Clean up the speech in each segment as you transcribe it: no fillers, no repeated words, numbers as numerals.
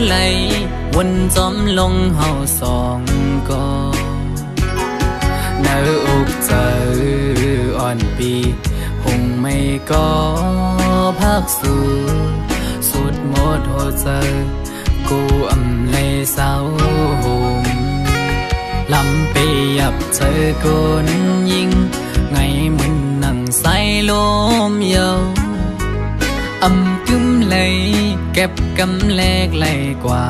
ไหลวนจอมลงเฮาสองก็เนื้ออกเจออ่อนปีหงไม่ก็พักสู่สุดหมดหัวใจกูอำเลยเศร้าหมลำไปยับเจอคนยิงไงเหมือนหนังใส่ลมเยาวอำกึมเลยเก็บกำแลกไหลกว่า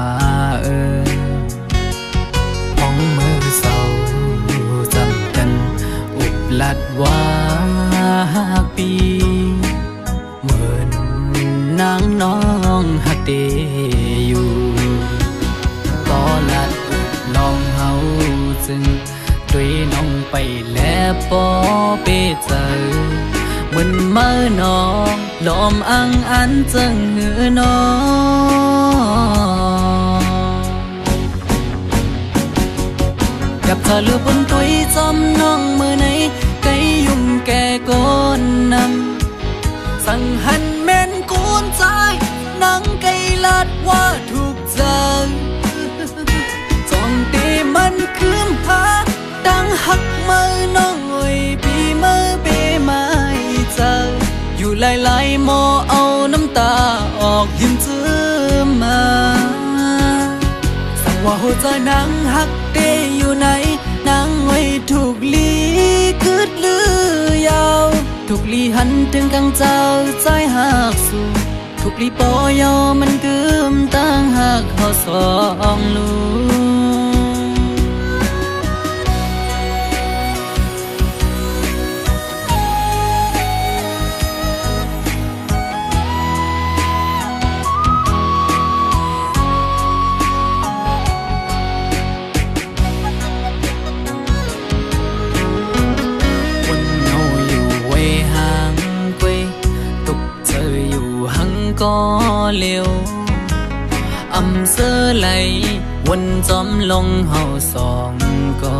ห้องมือเศร้าจำกันอุบลัดว่าปีเหมือนนางน้องหักเดอยู่ก็ลัดอุบลองเฮาจึงด้วยน้องไปแล้วปอเปเจอเหมือนเมื่อน้องลมอังอันจึงหือน้องกับเธอลือบนตุยจอมน้องมือไหนไกยุ่มแก่ก้นนำสั่งหันแม่นกูนใจนังไกลัดว่าถูกใจจองตีมันคืมหาดังหักมือน้องเอ้ยปีมือเปไม่เจออยู่หลายๆหมอเอาน้ำตาออกยิ้มจื้อมาสั่งว่าหัวใจนางหักเดอยู่ไหนนางไว้ถูกลีคืดลือยาวถูกลีหันถึงกังเจ้าใจหักสู่ถูกลีปอยอมันกึมตั้งหักเขาสองลูก็เลี้ยวอำเสื้อไหลวนจอมลงเฮาสองก็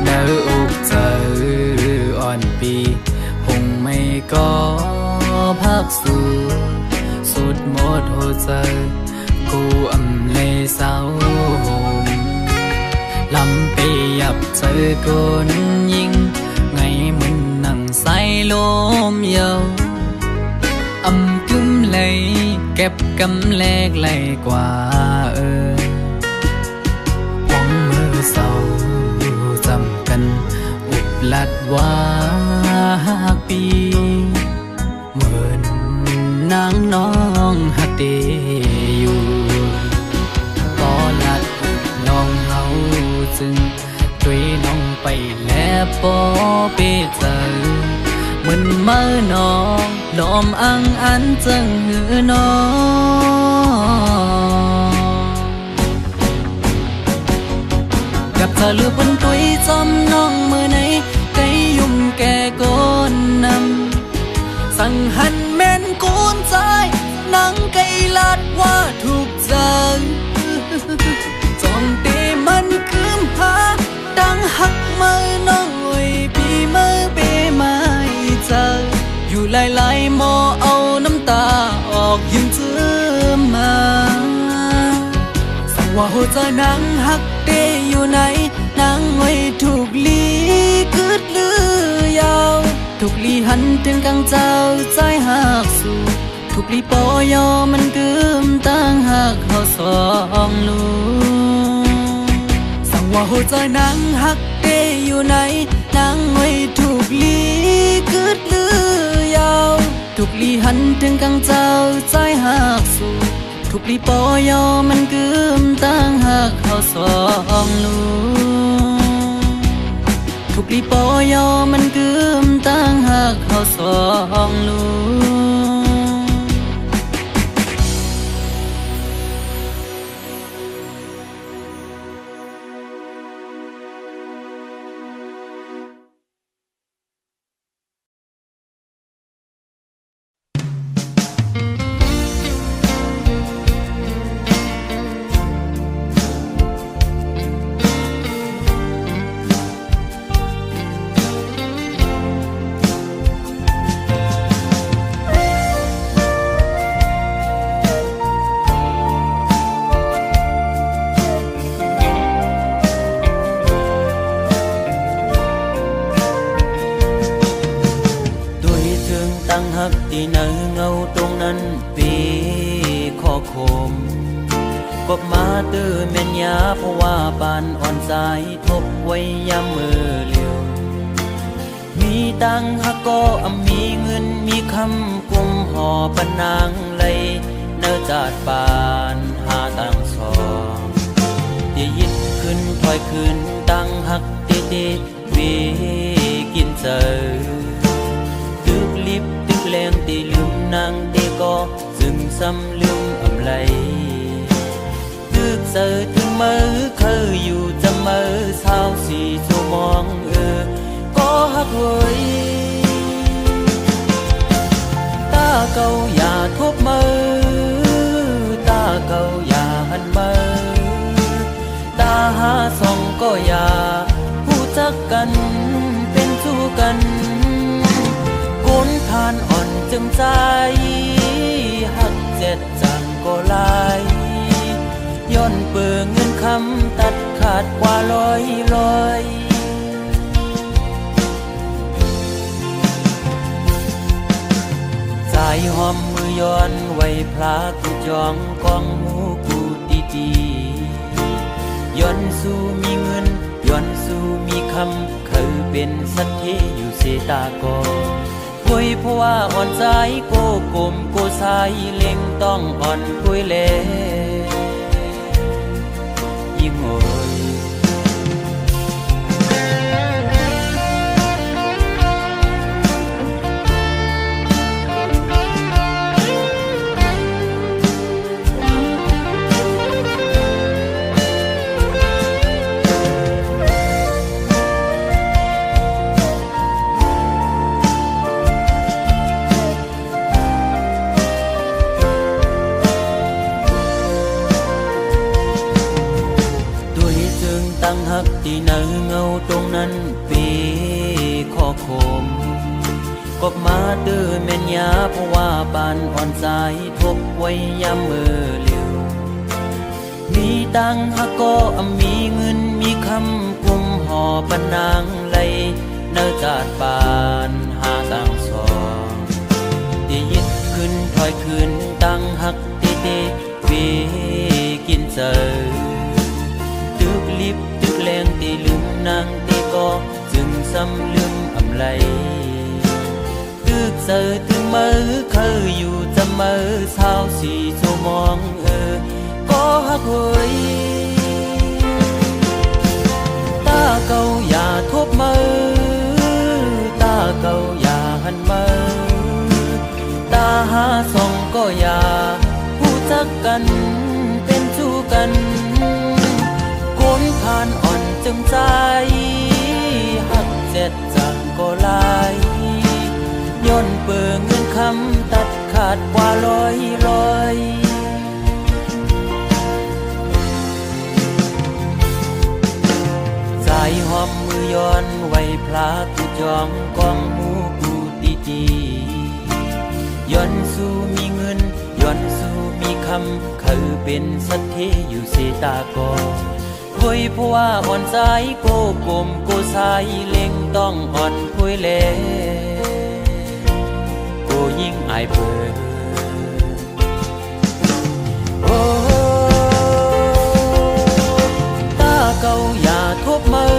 เนื้ออกเจออ่อนปีหงไม่ก็พักสู่สุดหมดหัวใจกูอำเลยเศร้าหมลำไปยับเจอคนยิงไงเหมือนหนังใส่ลมเยาวอำกึมเลยเก็บกำแลกไหลกว่าห้องมือเศร้าจำกันอุบลัดว่าปีเหมือนนางน้องหักเดอยู่ก็ลัดอุบลองเฮาจึงด้วยน้องไปแล้วปอเปเจอเหมือนเมื่อน้องลมอังอันจึงหือน้องกับเธอลือบนตุยจอมน้องมือไหนไกยุ่มแก่ก้นนำสั่งหันแม่นกูนใจนังไกลัดว่าถูกใจจองตีมันคืมหาดังหักมือน้องเอ้ยปีมือเปไม่เจออยู่หลายๆหมอเอาน้ำตาออกยิ้มจื้อมาสั่งว่าหัวใจนางหักเดอยู่ไหนนางไว้ถูกลีคืดลือยาวถูกลีหันถึงกังเจ้าใจหักสู่ถูกลีปอยอมันกึมตั้งหักเขาสองลูสั่งว่าหัวใจนางหักเดอยู่ไหนนางไว้ถูกลีคืดลือยาวถูกลีหันถึงกังเจ้าใจหักสู่ถูกลีปอยอมันกึมตั้งหักเขาสองลูถูกลีปอยอมันกึมตั้งหักเขาสองลู กบมาตื้อแม่นยาเพราะว่าปานอ่อนสายทบไว้ยามมือเลียวมีตังฮักก็มีเงินมีคำกุมห่อปนางไหลเนื้อจาดปานหาตังสองตียิดขึ้นถอยขึ้นตังหักเตเตวีกินเจอตึกลิบตึกแรงตีลืมนางเตก็ซึมซ้ำลืมอำไหลตึกเจอถึงมือเคยอยู่จะมือเศร้าสีชั่วมองก็หักเว้ยตาเก่าอย่าทบมือตาเก่าอย่าหันมือตาหาส่องก็อย่าผู้จักกันเป็นสู้กันก้นทานอ่อนจึงใจหักเจ็ดจังก็ลายย้อนเปิงเงินคำตัดขาดกว่าลอยสายหอมมือย้อนไว้พลากูจองกองหูกูดีย้อนสู้มีเงินย้อนสู้มีคำเคยเป็นสัตเทอยู่เสตากอคุยเพราะว่าอ่อนใจโกกลมโกสายเล็งต้องอ่อนคุยเลยิ่งโอยตั้งหักที่เนื้อเงาตรงนั้นปีข้อคมกบมาตื้อแม่นยาเพราะว่าปานอ่อนสายทบไว้ยามมือเลียวมีตังหักก็มีเงินมีคำกุมห่อปนางไหลเนื้อจาดปานหาตังสองตียิดขึ้นถอยขึ้นตังหักเตเตวีกินเจอตึกลิบตึกแรงตีลืมนางตีก็จึงซ้ำลืมอำไหลตึกเจอถึงมือเคยอยู่จะมือเศร้าสีชั่วมองก็หักเว้ยตาเก่าอย่าทบมือตาเก่าอย่าหันมือตาหาส่องก็อย่าผู้จักกันเป็นชู้กันก้นทานอ่อนจึงใจหักเจ็ดจังก็ลายย้อนเปิงเงินคำตัดขาดกว่าลอยสายหอมมือย้อนไว้พลากูจองกองหูกูดีย้อนสู้มีเงินย้อนสู้มีคำเคยเป็นสัตเทอยู่เสตากอคุยเพราะว่าอ่อนใจโกกลมโกสายเล็งต้องอ่อนคุยเลโกยิ่งอายเปิดโอ้ตาเก่าอย่าทบมือ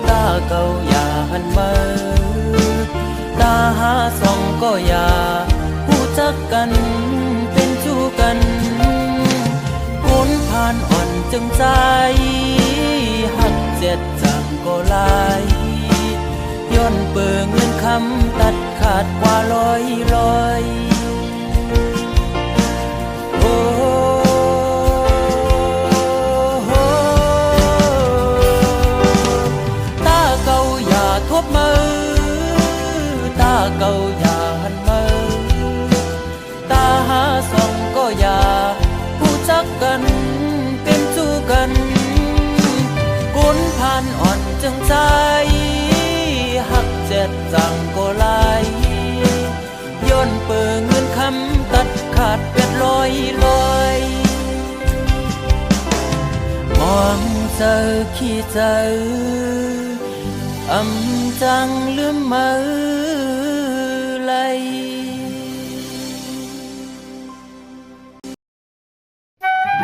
ตาเก่าอย่าหันมือตาหาส่องก็อย่าผู้จักกันเป็นชู้กันก้นผ่านอ่อนจึงใจหักเจ็ดจังก็ลายย้อนเปิงเงินคำตัดขาดกว่าลอยโอ้ตาเก่าอย่าทบมือตาเก่าอย่าหันมือตาหาส่องก็อย่าผู้จักกันเป็นสู้กันก้นผ่านอ่อนจึงใจหักเจ็ดจังก็ลายย้อนเปิงเงินคำตัดขาดเป็ดลอยมองเจอขี้เจอจังลืมมือไหล เ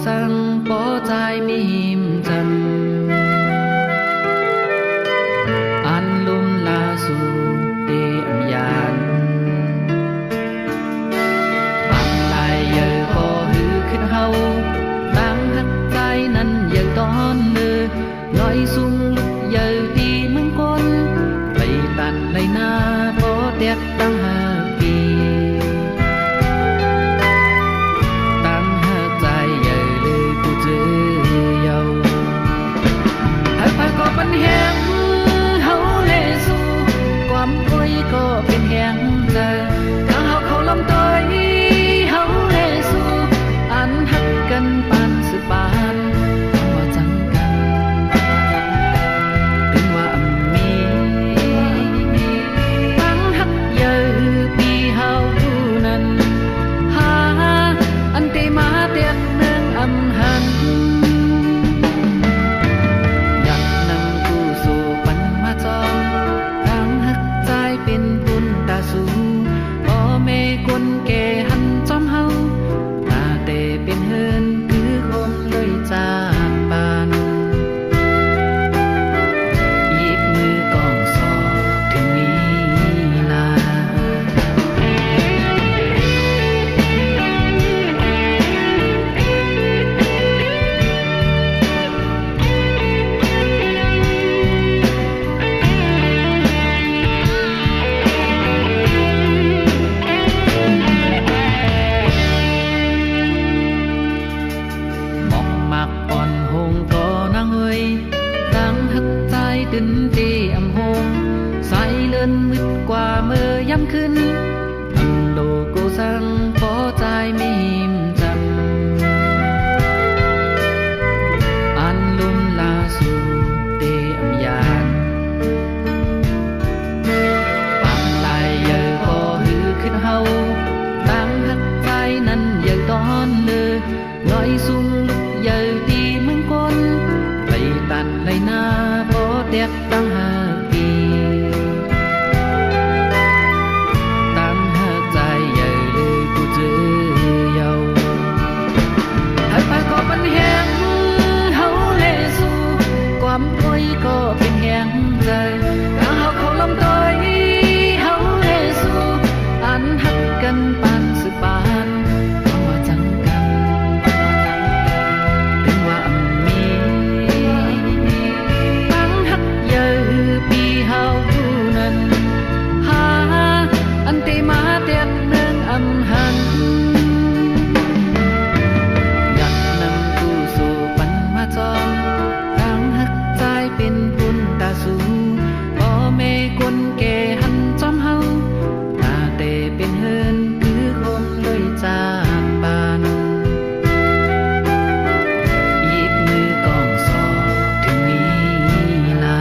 sang bỏ dài mìm trầm an lum la su tê âm yàn bạn lại giờ có hư khinh hâu đang hắt tay năn giờ đón nơ nói sung lúc giờ đi mừng con vậy tàn lại na bỏ đẹp đang hà kỳปัญแหงเฮาเลสู่ความป่วยก็เป็นแหงเจอถ้าเฮาเขาลำต้อยเฮาเลสู่อันฮักกันปานสืบปานว่าจังกันถึงว่ามีตั้งฮักเยอะปีเฮาผู้นั้นหาอันเตมาเตียนเมืองอำหันคนแก่หันจอมเฮาตาแต่เป็นเฮินคือคมเลยจากปานยิบมือกองสอบถึงนี้นาตื่นเตอำหงสายเลื่อนมืดกว่าเมื่อย่ำขึ้นอำโลโกสังพอใจไม่หิมจำอันลุมลาสู่เตอำยานปังลายเยอะก็หือขึ้นเฮาตั้งหักใจนั้นเยอะตอนเลือน้อยสูงลุกเยอะดีเมืองคนไปตัดไรนาđẹp đang hà kỳ đang hà dài dày lời của chữ giàu hai phải có vấn hẹn hấu lệ duความป่วยก็เป็นแหงใจถ้าเฮาเขาลำต้อยเฮาเลสู่อันฮักกันปานสืบปานว่าจังกันถึงว่ามีปีเฮาผู้นั้นหาอันเตมาเตียนเมืองอำหันอยากนำผู้สู่ปันมาจอมตั้งหักใจเป็นบุญตาสูพ่อแม่คนแก่หันจอมเฮาตาเตเป็นเฮินคือคมเลยจากปานยิบมือกองสอบถึงนี้นา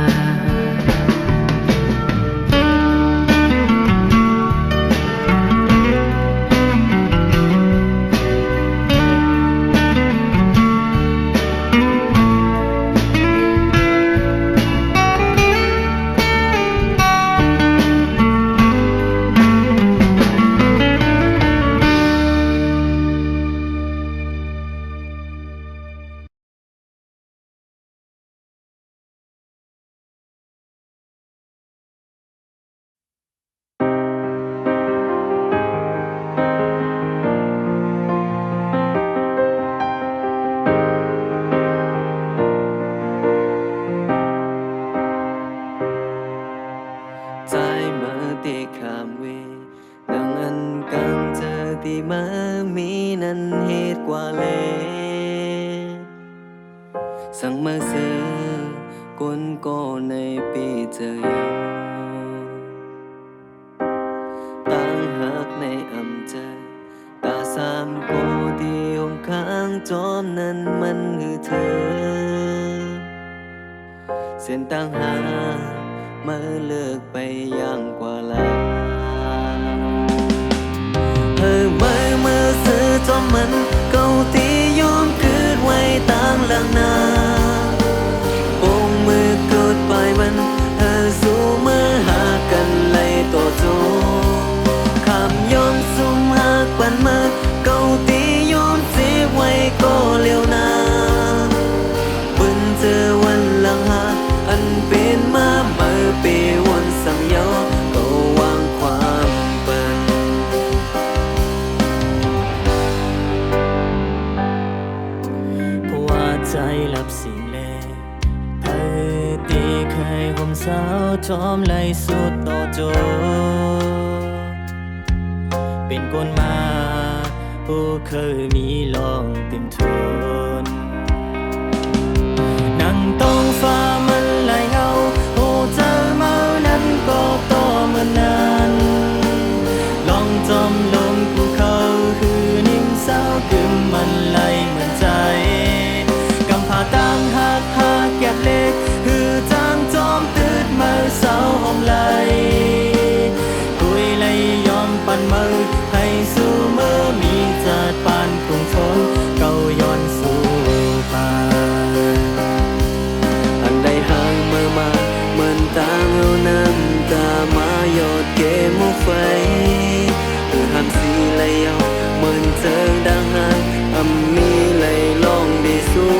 มามีนั้นเหตุกว่าเลสั่งมาซื้อกนก็ในปีเจอตั้งหักในอำเจอตาสามโกที่ห้องข้างจอมนั้นมันคือเธอเส้นตั้งหาเมื่อเลิกไปอย่างกว่าลามือซื้อจอมมันเก่าที่ยอมคืนไว้ต่างหลังนาโอ้มือเกิดไปมันสู้มือหากันไล่ต่อจูคำยอมซุ่มหักปันมือเก่าที่ยอมเสียไว้ก็เลี้ยวนา ใจลับสิ่งแลเธอตีเคยห่มสาวจอมไหลสุดต่อโจเป็นคนมาผู้เคยมีลองเต็มทนนั่งต้องฟ้ามันไหลเงาโอ้เจอเมานั้นก็ต่อเมื่อนั้นลองจอมลงภูเขาคือนิ่มสาวกึมมันไหลเหมือนใจกำผาตามหักแก็บเล็กคือจางจอมตืดมือสาวหอมไหลกุยไหลยอมปั่นมือให้สู้มือมีจัดปานกรุงทนเก่าย้อนสู่ป่าอันใดห่างเมื่อมาเหมือนตาเอาน้ำตามายอดเกมไฟคือหักสีไหลยาวเหมือนเจิงดังหักมีไหลลองดีสู้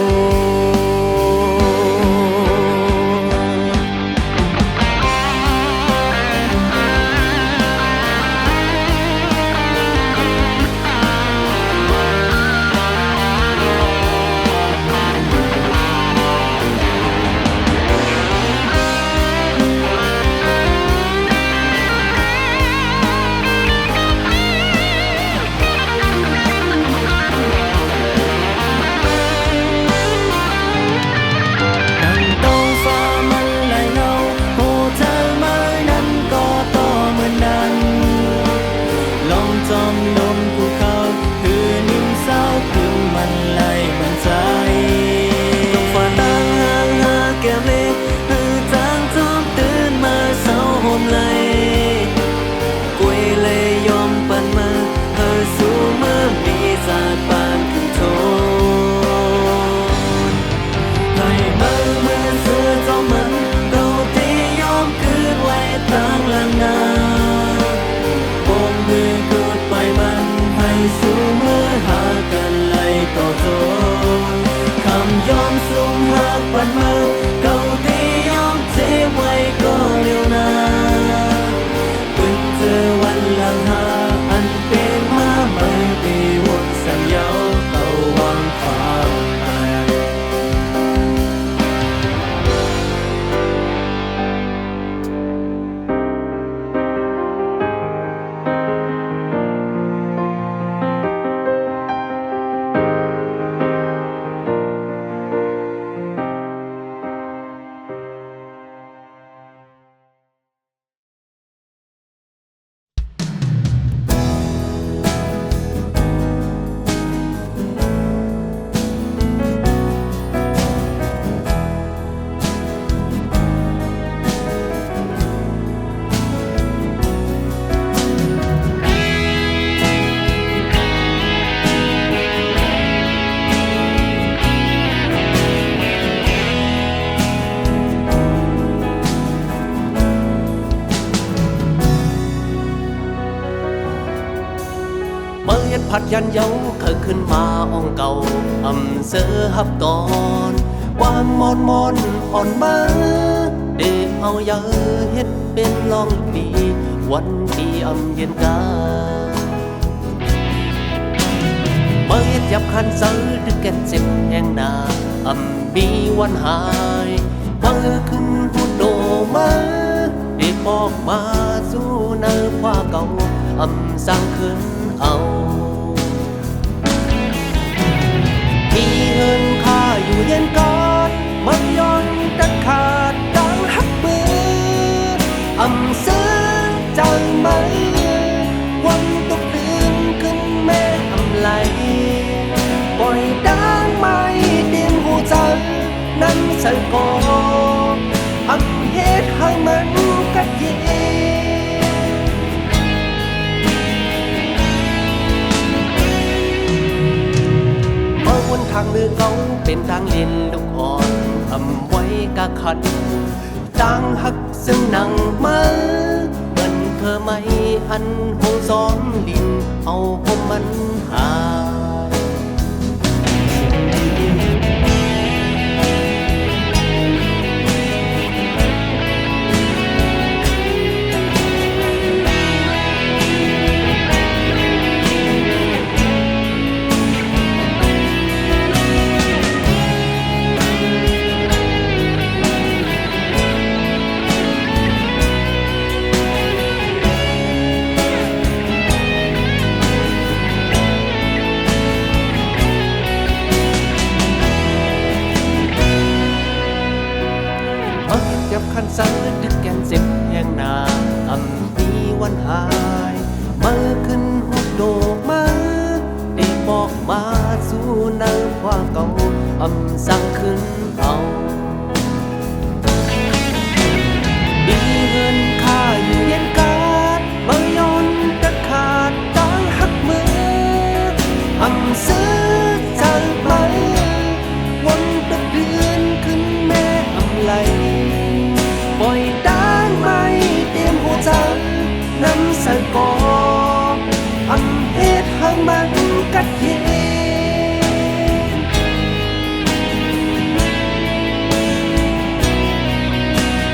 พัดยันเย้าเคยขึ้นมาอ่องเก่าเสือฮับตอนความมอนอ่อนมาเดเอาเยอะเฮ็ดเป็นลองปีวันปีเย็นกาเมื่อเฮ็ดยับคันเสือดึกแก่นเจ็บแห่งนามีวันหายเมื่อขึ้นหุ่นโดมาเดบอกมาสู้เนื้อผ้าเก่าสร้างขึ้นเอามีเงินค่าอยู่เย็นกอดมันย้อนดัดขาดดังหักมือซื้อใจไหมวันตกตื่นขึ้นแม่ไหลปล่อยดังไม่เต็มหัวใจนั้นใส่กอเฮ็ดให้มันกัดเย็นวนทางเลือเขาเป็นทางเล่นลูกอ่อนไว้กะขันจางหักซึ่งนั่งมาเหมือนเธอไม่อันหงซ้อนลินเอาผมมันหา ว่าเก่าอำสั่งขึ้นเอาดีเงินค่าอยู่เย็นกาดเมื่อยอนตะขาดตั้งหักมืออำซื้อใจไหมวนตะเดือนขึ้นแม่อำไหลปล่อยด้านไม่เตรียมหัวใจน้ำใส่กออำเฮ็ดให้มันกัดเย็น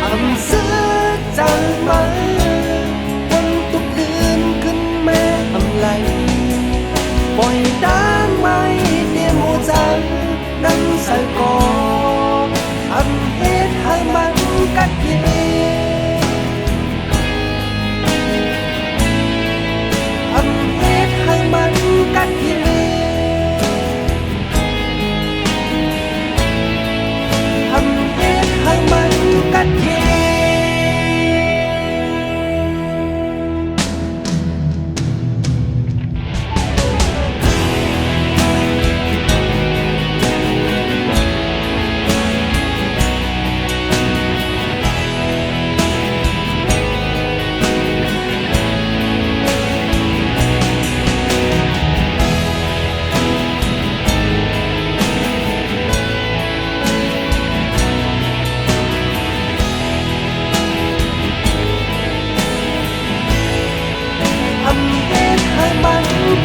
อำซื้อใจไหมวนตุกเดือนขึ้นแม่อำไหลปล่อยด้านไม่เตรียมหัวใจน้ำใส่กออำเฮ็ดให้มันกัดเย็นให้มันกัดเย็นทำเหตุให้มันกัดเย็น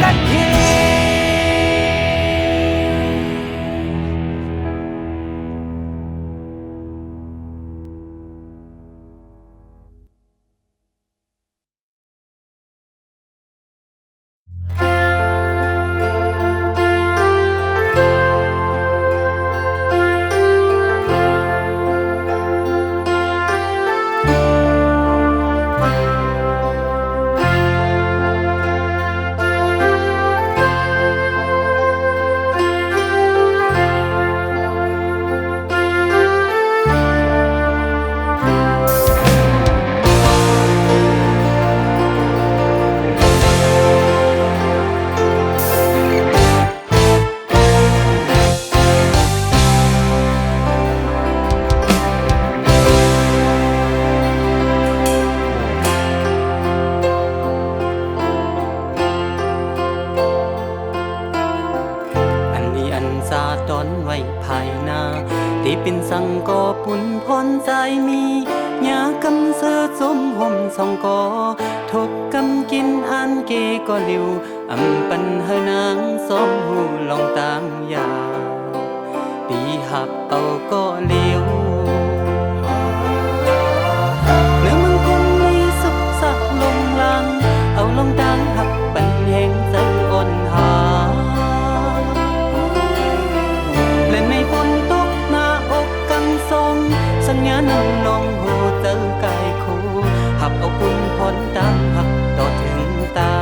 กัดเย็นที่เป็นสังกอปุ่นพรใจมียากำเสือจมห่มสองกอทบกำกินอันเกก็ลิวอำปันเฮนางสองหูลองตามยาปีหักเอาก็เลี้ยวเนื้อมันคงมีสุขสักลงลังเอาลองตามหักปันแห่งใจอ่อนหาและในฝนตกหน้าอกกังทรงสัญญาณำลงหูเจอกายคู่หับเอาคุณพรตามหักต่อถึงตา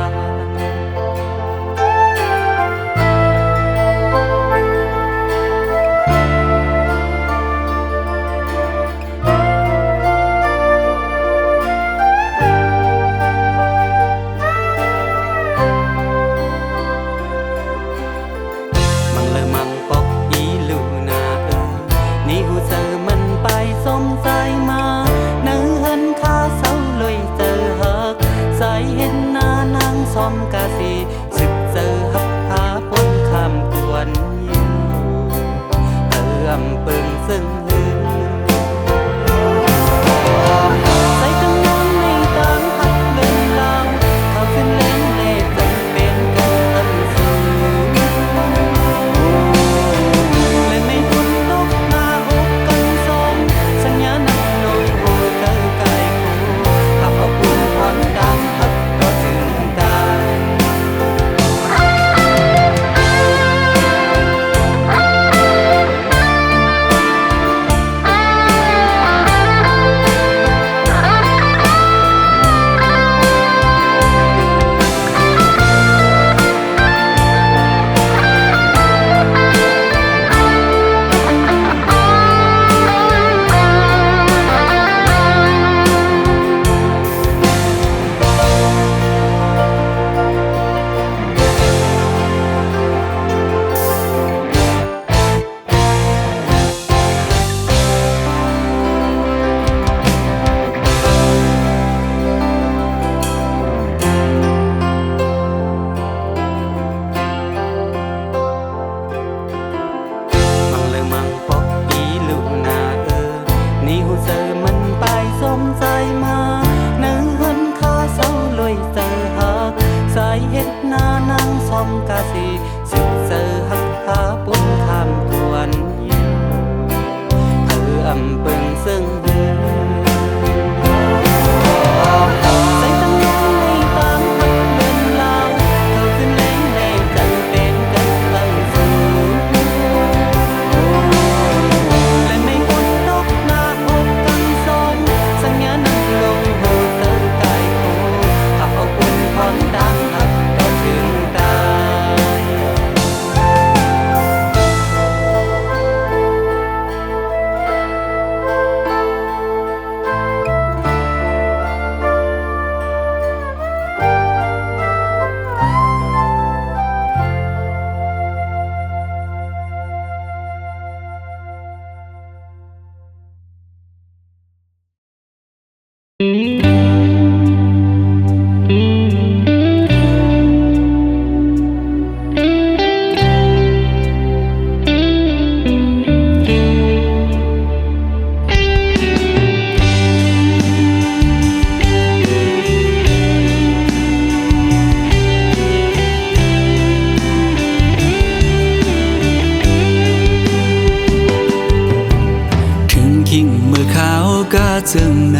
ซึ่งใน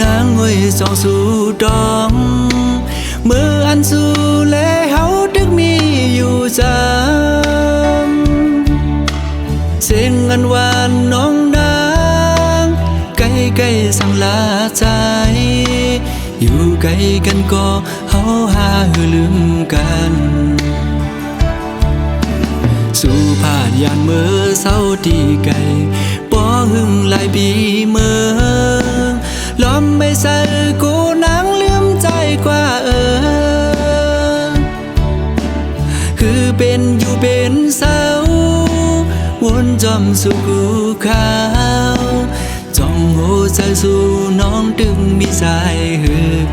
นางงวยสองสู่ดองมืออันสู่และเฮาดึกมีอยู่จำเสียงอันหวานน้องนางใกล้ๆสั่งลาใจอยู่ไกลกันก็เฮาหาลืมกันสู่ผ่านยานเมื่อเศร้าที่ไกลป้อหึงหลายปีเมื่อล้อมไม่ใส่กูนางลืมใจกว่าคือเป็นอยู่เป็นเศร้าวนจอมสู่กูขาวจ้องหัวใจสู่น้องดึงมีสายหือ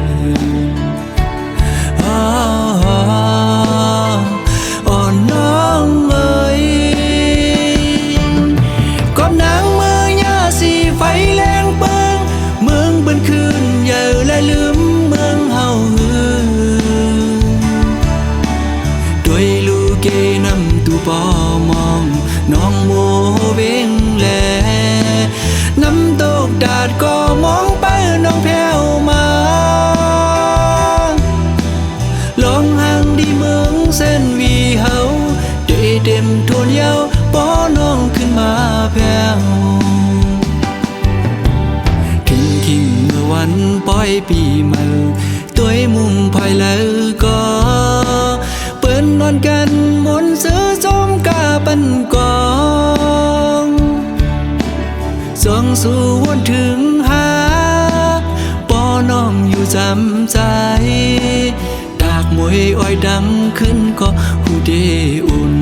อ่อนน้องเอ้ยก็นางเมื่อยาสีไฟแรงเปิงเมืองบันคืนอย่าและลืมเมืองเฮาหือด้วยลูกเกนำตูปอมองน้องโมเวงแลน้ำตกดาดก็มองไปน้องแผ่วมาลองห่างดีเมืองเส้นวีเฮาได้เต็มทวนเยาวป้อน้องขึ้นมาแผ่วคิงเมื่อวันปล่อยปีใหม่ตัวมุงภายแล้วก็เปิ้นนอนกันมนต์ซื้อจมกาปันกองส่องสู่วนถึงหาป้อน้องอยู่จำใจดากมวยอ้อยดังขึ้นก็หูเดอุ่น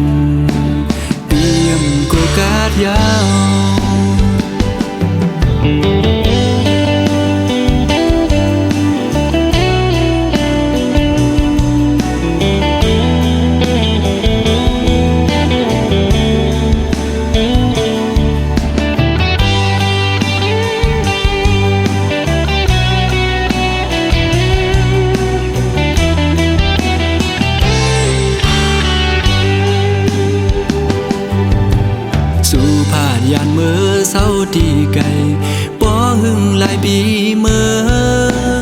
เตรียมโกกาดยาวยานเมื่อเศร้าที่ไกลป้อหึงหลายปีเมือง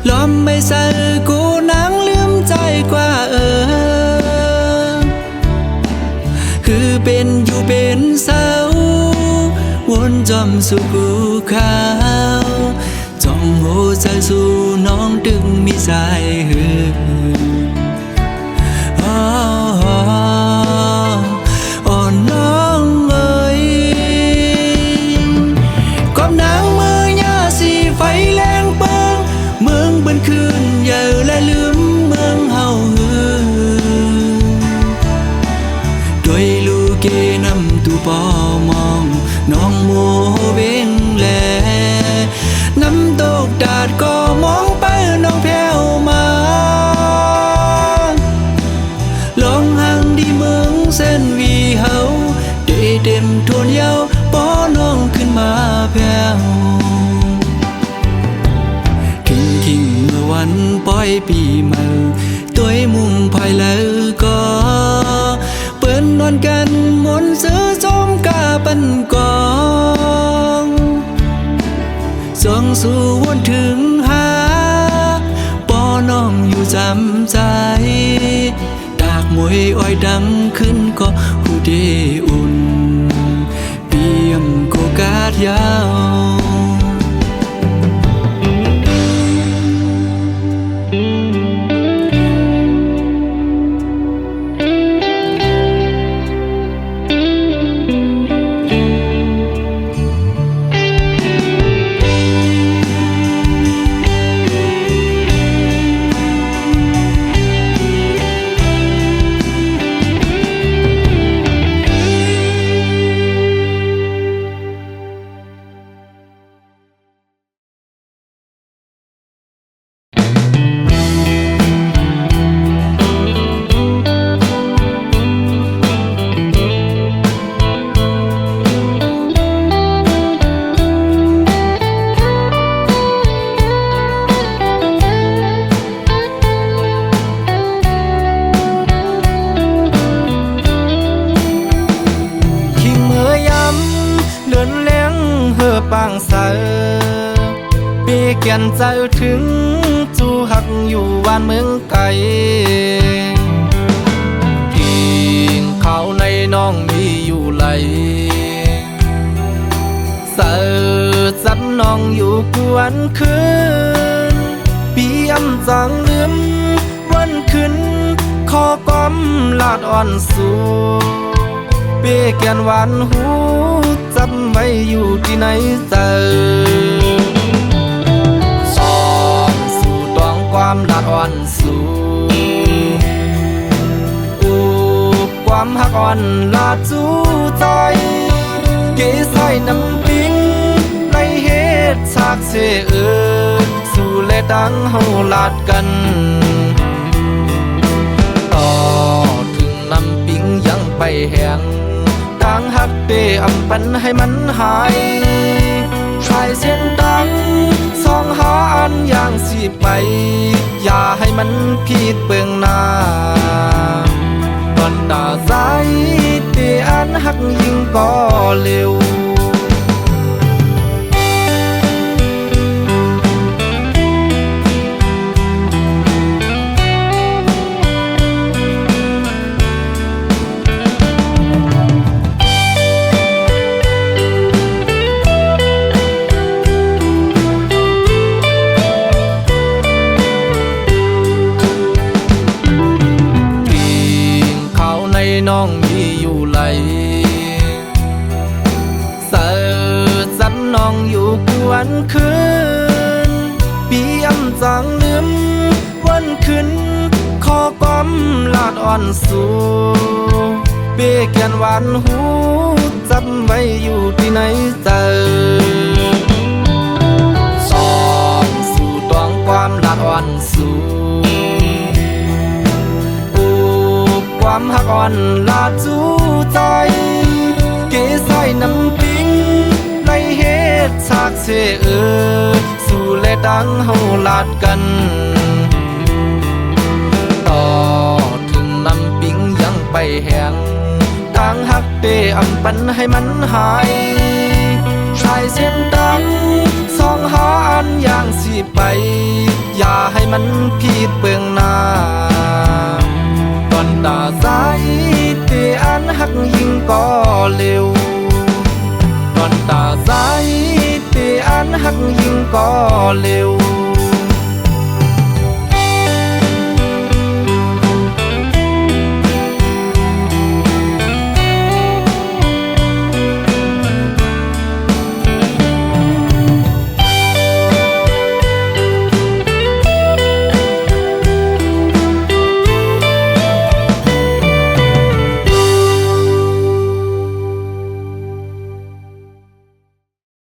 ล้อมไม่ใส่กูนางลืมใจกว่าคือเป็นอยู่เป็นเศร้าวนจอมสู่กูขาวจ้องหัวใจสู่น้องดึงมีสายหืออ่อนน้องเอ้ยนางเมื่อยาสีไฟแรงเปิงเมืองบันคืนอย่าและลืมเมืองเฮาหือด้วยลูกเกนำตูปอมองน้องโมเวงแลน้ำตกดาดก็มองไปน้องแผ่วมาลองห่างดีเมืองเส้นวีเฮาได้เต็มทวนเยาวป้อน้องขึ้นมาแผ่วคิงเมื่อวันปล่อยปีใหม่ตัวมุงภายแล้วก็เปิ้นนอนกันมนต์ซื้อจมกาปันกองส่องสู่วนถึงหาป้อน้องอยู่จำใจดากมวยอ้อยดังขึ้นก็หูเดอุ่นเตรียมโกกาดยาวปางเสอ เกียนใจถึงจูหักอยู่บ้านเมืองไกลกินข้าวในน้องมีอยู่ไหลเสิร์จับน้องอยู่กวนคืนปีอำจังลืมวันคืนขอกอมลาดอ่อนสู่เปียแกนหวานหูจำไว้อยู่ที่ไหนเจอสองสู่ตองความลาดอ่อนสู่อูบความหักอ่อนลาดจูใจเกยใส่น้ำปิงในเหตุฉากเสเอิญสู่เลดังเฮาลาดกันต่อถึงน้ำปิงยังไปแหงต่างหักเปอำปันให้มันหายชายเส้นดังสองหาอันอย่างสิไปอย่าให้มันผิดเบืองหน้าตอนตาใจเตอันหักยิ่งก็เร็วน้องมีอยู่ไหลเสิร์จับน้องอยู่กวนคืนปีอำจังลืมวันคืนขอกอมลาดอ่อนสู่เปียแกนหวานหูจำไว้อยู่ที่ไหนเจอสองสู่ตองความลาดอ่อนสู่ความหักอ่อนลาดจูใจเกยใส่น้ำปิงในเหตุฉากเสเอิญสู่เลดังเฮาลาดกันต่อถึงน้ำปิงยังไปแหงต่างหักเปอำปันให้มันหายชายเส้นดังสองหาอันอย่างสิไปอย่าให้มันผิดเบืองหน้าตอนตาใจเตอันหักยิ่งก็เร็วตอนตาใจเตอันหักยิ่งก็เร็ว